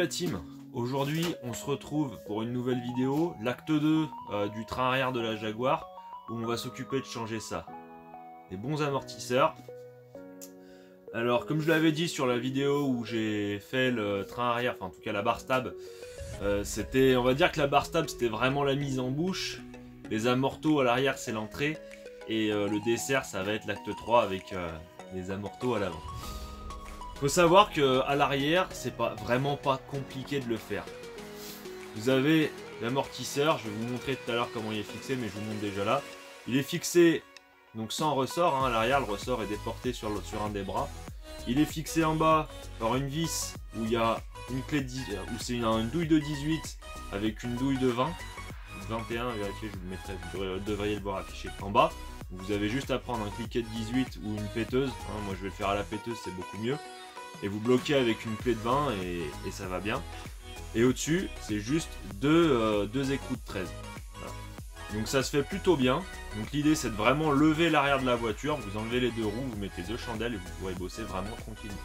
la team, aujourd'hui on se retrouve pour une nouvelle vidéo, l'acte 2 du train arrière de la Jaguar, où on va s'occuper de changer ça. Des bons amortisseurs. Alors comme je l'avais dit sur la vidéo où j'ai fait le train arrière, enfin en tout cas la barre stab, on va dire que la barre stab c'était vraiment la mise en bouche, les amortos à l'arrière c'est l'entrée, et le dessert ça va être l'acte 3 avec les amortos à l'avant. Faut savoir que à l'arrière, c'est vraiment pas compliqué de le faire. Vous avez l'amortisseur, je vais vous montrer tout à l'heure comment il est fixé, mais je vous montre déjà là. Il est fixé donc sans ressort, hein, à l'arrière, le ressort est déporté sur un des bras. Il est fixé en bas par une vis où il y a une clé de 10, où c'est une douille de 18 avec une douille de 20. 21, vérifiez, je vous le mettrai, vous devriez le voir affiché en bas. Vous avez juste à prendre un cliquet de 18 ou une péteuse, hein, moi je vais le faire à la péteuse, c'est beaucoup mieux. Et vous bloquez avec une clé de 20 et ça va bien. Et au-dessus, c'est juste deux écrous de 13. Voilà. Donc ça se fait plutôt bien. Donc l'idée c'est de vraiment lever l'arrière de la voiture, vous enlevez les deux roues, vous mettez deux chandelles et vous pourrez bosser vraiment tranquillement.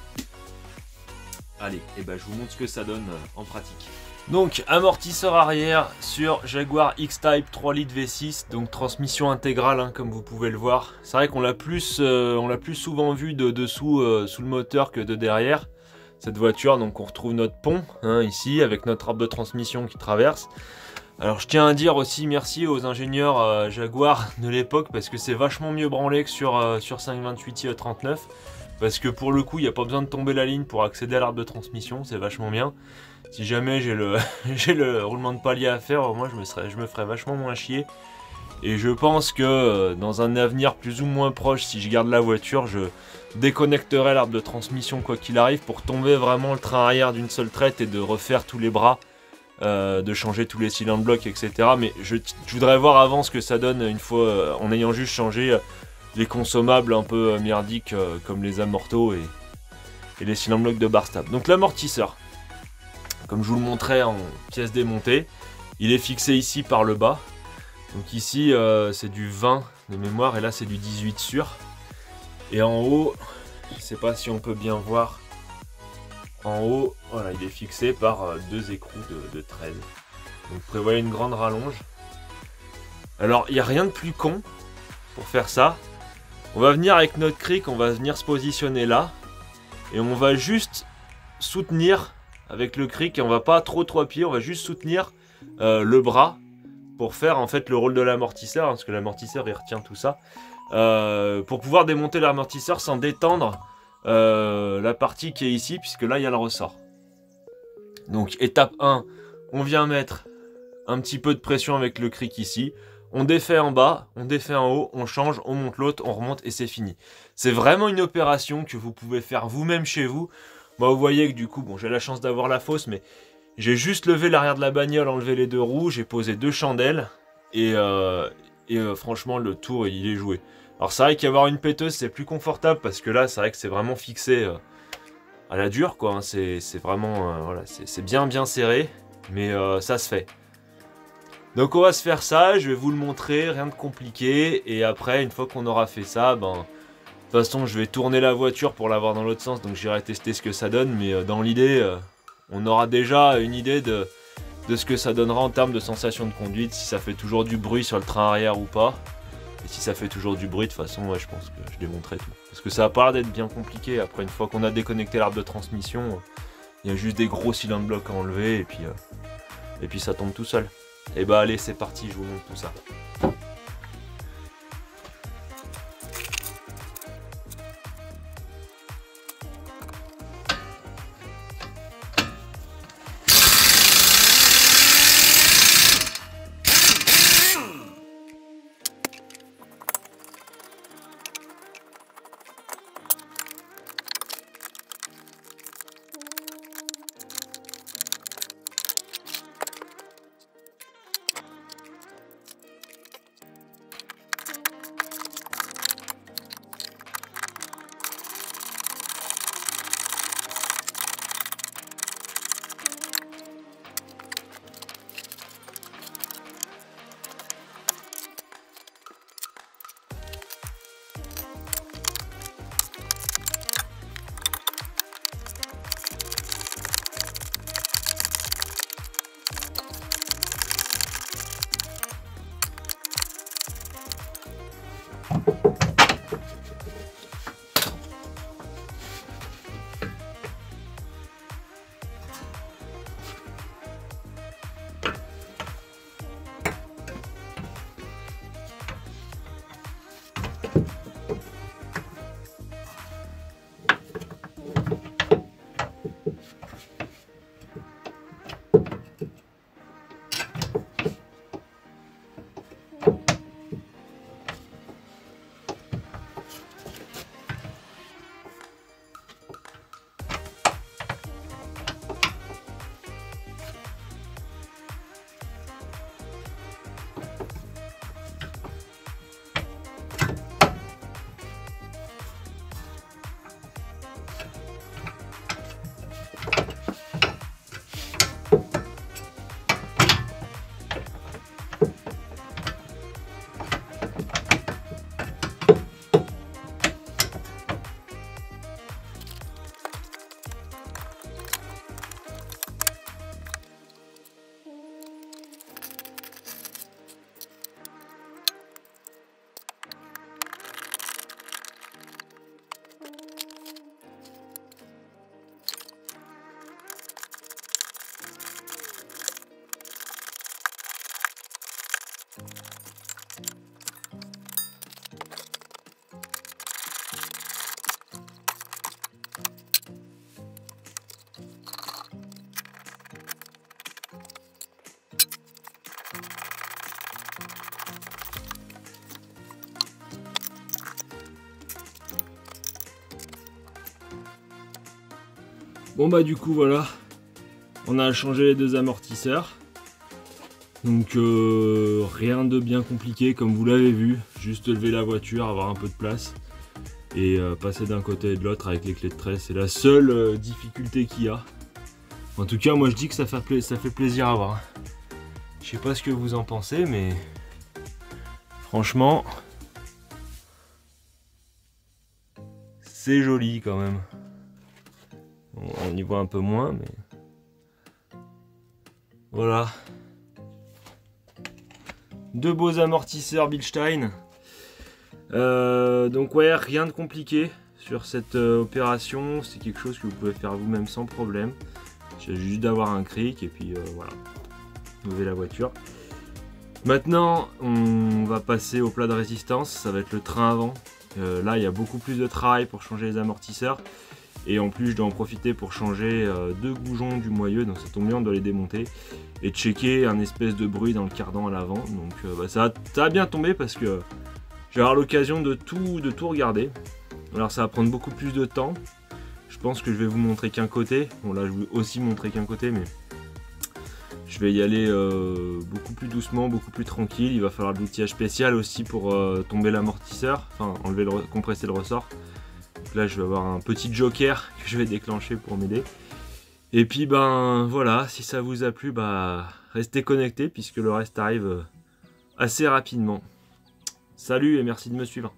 Allez, et ben je vous montre ce que ça donne en pratique. Donc amortisseur arrière sur Jaguar X-Type 3 litres V6, donc transmission intégrale hein, comme vous pouvez le voir. C'est vrai qu'on l'a plus souvent vu de dessous sous le moteur que de derrière cette voiture. Donc on retrouve notre pont hein, ici avec notre arbre de transmission qui traverse. Alors je tiens à dire aussi merci aux ingénieurs Jaguar de l'époque parce que c'est vachement mieux branlé que sur 528i39. Parce que pour le coup il n'y a pas besoin de tomber la ligne pour accéder à l'arbre de transmission, c'est vachement bien. Si jamais j'ai le roulement de palier à faire, moi je me ferais vachement moins chier. Et je pense que dans un avenir plus ou moins proche, si je garde la voiture, je déconnecterai l'arbre de transmission quoi qu'il arrive pour tomber vraiment le train arrière d'une seule traite et de refaire tous les bras, de changer tous les cylindres blocs, etc. Mais je voudrais voir avant ce que ça donne une fois en ayant juste changé les consommables un peu merdiques comme les amortos et les cylindres blocs de barre stab. Donc l'amortisseur. Comme je vous le montrais en pièces démontées, il est fixé ici par le bas. Donc ici c'est du 20 de mémoire et là c'est du 18 sûr. Et en haut, je ne sais pas si on peut bien voir, en haut, voilà, il est fixé par deux écrous de 13. Donc prévoyez une grande rallonge. Alors il n'y a rien de plus con pour faire ça. On va venir avec notre cric, on va venir se positionner là. Et on va juste soutenir avec le cric, et on va pas trop appuyer, on va juste soutenir le bras pour faire en fait le rôle de l'amortisseur, hein, parce que l'amortisseur il retient tout ça, pour pouvoir démonter l'amortisseur sans détendre la partie qui est ici, puisque là il y a le ressort. Donc étape 1, on vient mettre un petit peu de pression avec le cric ici, on défait en bas, on défait en haut, on change, on monte l'autre, on remonte et c'est fini. C'est vraiment une opération que vous pouvez faire vous-même chez vous. Moi, vous voyez que du coup, bon, j'ai la chance d'avoir la fosse, mais j'ai juste levé l'arrière de la bagnole, enlevé les deux roues, j'ai posé deux chandelles, et franchement, le tour, il est joué. Alors c'est vrai qu'avoir une péteuse, c'est plus confortable, parce que là, c'est vrai que c'est vraiment fixé à la dure, quoi. Hein. C'est vraiment, voilà, c'est bien serré, mais ça se fait. Donc on va se faire ça, je vais vous le montrer, rien de compliqué, et après, une fois qu'on aura fait ça, ben... De toute façon, je vais tourner la voiture pour l'avoir dans l'autre sens, donc j'irai tester ce que ça donne. Mais dans l'idée, on aura déjà une idée de ce que ça donnera en termes de sensation de conduite, si ça fait toujours du bruit sur le train arrière ou pas. Et si ça fait toujours du bruit, de toute façon, ouais, je pense que je démonterai tout. Parce que ça a pas l'air d'être bien compliqué. Après, une fois qu'on a déconnecté l'arbre de transmission, il y a juste des gros cylindres blocs à enlever, et puis ça tombe tout seul. Et bah allez, c'est parti, je vous montre tout ça. Bon bah du coup voilà, on a changé les deux amortisseurs. Donc rien de bien compliqué comme vous l'avez vu, juste lever la voiture, avoir un peu de place et passer d'un côté et de l'autre avec les clés de tresse. C'est la seule difficulté qu'il y a. En tout cas moi je dis que ça fait plaisir à voir. Je sais pas ce que vous en pensez mais franchement c'est joli quand même. Bon, on y voit un peu moins mais voilà. Deux beaux amortisseurs Bilstein. Donc ouais, rien de compliqué sur cette opération. C'est quelque chose que vous pouvez faire vous-même sans problème. Il s'agit juste d'avoir un cric et puis voilà. Lever la voiture. Maintenant, on va passer au plat de résistance. Ça va être le train avant. Là, il y a beaucoup plus de travail pour changer les amortisseurs. Et en plus, je dois en profiter pour changer deux goujons du moyeu. Donc ça tombe bien, on doit les démonter. Et checker un espèce de bruit dans le cardan à l'avant. Donc bah, ça va bien tomber parce que je vais avoir l'occasion de tout regarder. Alors ça va prendre beaucoup plus de temps. Je pense que je vais vous montrer qu'un côté. Bon là je vais aussi montrer qu'un côté mais je vais y aller beaucoup plus doucement, beaucoup plus tranquille. Il va falloir de l'outillage spécial aussi pour tomber l'amortisseur. Enfin enlever compresser le ressort. Donc là je vais avoir un petit joker que je vais déclencher pour m'aider. Et puis ben voilà, si ça vous a plu, bah restez connectés puisque le reste arrive assez rapidement. Salut et merci de me suivre.